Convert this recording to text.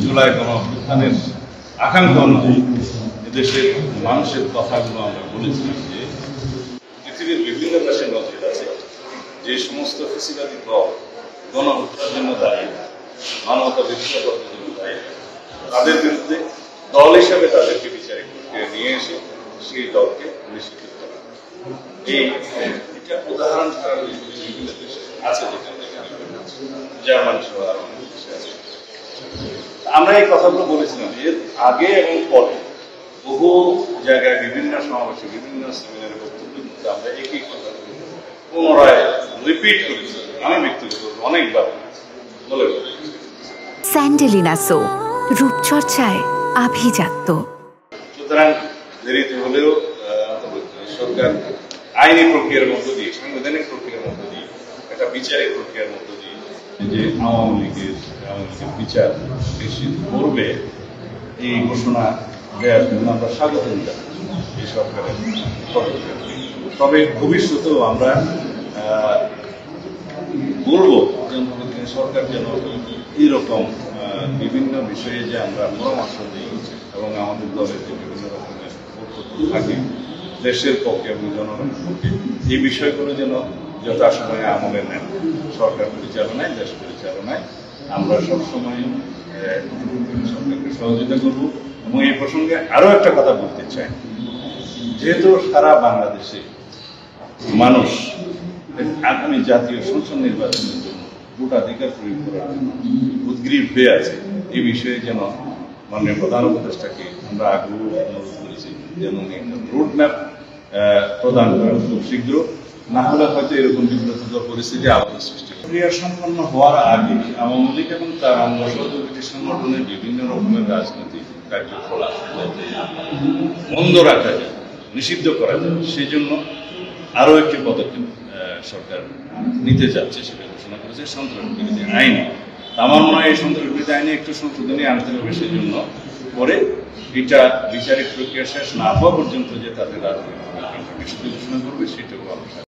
জুলাই গণঅভ্যুত্থানের আকাঙ্ক্ষা অনুযায়ী এদেশের মানুষের কথাগুলো আমরা বলেছিলাম যে পৃথিবীর বিভিন্ন দেশে নজির আছে যে সমস্ত ফ্যাসিবাদী দল গণহত্যার জন্য দায়ী, মানবতা বিরোধী করার জন্য দায়ী, তাদের বিরুদ্ধে দল হিসাবে তাদেরকে বিচারিক প্রক্রিয়া নিয়ে এসে সেই দলকে নিষিদ্ধ করা। এটা উদাহরণ বিভিন্ন দেশে আছে, জার্মান সহ আরো অনেক দেশে আছে। আমরা এই কথাগুলো বলেছিলাম এর আগে এবং পরে বহু জায়গায় বিভিন্ন সমাবেশে বিভিন্ন সেমিনারে বক্তব্য দিতে আমরা একই কথা পুনরায় রিপিট করেছি। আমি ব্যক্তিগত অনেকবার বলে স্যান্ডেলিনা সো রূপচর্চায় আভিজাত্য। সুতরাং দেরিতে হলেও সরকার আইনি প্রক্রিয়ার মধ্য দিয়ে, সাংবিধানিক প্রক্রিয়ার মধ্য দিয়ে, একটা বিচারিক প্রক্রিয়ার মধ্য দিয়ে যে আওয়ামী লীগের বিচার নিশ্চিত করবে এই ঘোষণা দেওয়ার জন্য আমরা স্বাগত জানাচ্ছি এই সরকারের পদক্ষেপ। তবে ভবিষ্যতেও আমরা বলবো যে সরকার যেন এইরকম বিভিন্ন বিষয়ে যে আমরা পরামর্শ দিই এবং আমাদের দলের যে বিভিন্ন রকমের বক্তব্য থাকে দেশের পক্ষে এবং জনগণের পক্ষে, এই বিষয়গুলো যেন যথাসময়ে আমলে নেন। সরকার পরিচালনায়, দেশ পরিচালনায় আমরা সবসময় সরকারকে সহযোগিতা করব। এবং এই প্রসঙ্গে আরো একটা কথা বলতে চাই, যেহেতু সারা বাংলাদেশে মানুষ আগামী জাতীয় সংসদ নির্বাচনের জন্য ভোটাধিকার প্রয়োগ করার জন্য উদ্গ্রীব হয়ে আছে, এই বিষয়ে যেন মাননীয় প্রধান উপদেষ্টাকে আমরা আগ্রহ অনুরোধ করেছি যেন রোড ম্যাপ প্রদান করা খুব শীঘ্র, না হলে হয়তো এরকম বিব্রতকর পরিস্থিতি আমাদের সৃষ্টি হবে। প্রক্রিয়া সম্পন্ন হওয়ার আগে আওয়ামী লীগ এবং তার অঙ্গ সহযোগী সংগঠনের বিভিন্ন রকমের রাজনৈতিক কার্যকলাপ বন্ধ রাখা যায়, নিষিদ্ধ করা যায়, সেই জন্য আরো একটি পদক্ষেপ সরকার নিতে যাচ্ছে, সেটা ঘোষণা করেছে সন্ত্রাস বিরোধী আইন। আমার মনে হয় এই সন্ত্রাস বিরোধী আইনে একটু সংশোধনী আনতে হবে, সেই জন্য পরে এটা বিচারিক প্রক্রিয়া শেষ না হওয়া পর্যন্ত যে তাদের রাজনৈতিক ঘোষণা করবে সেটাও আমরা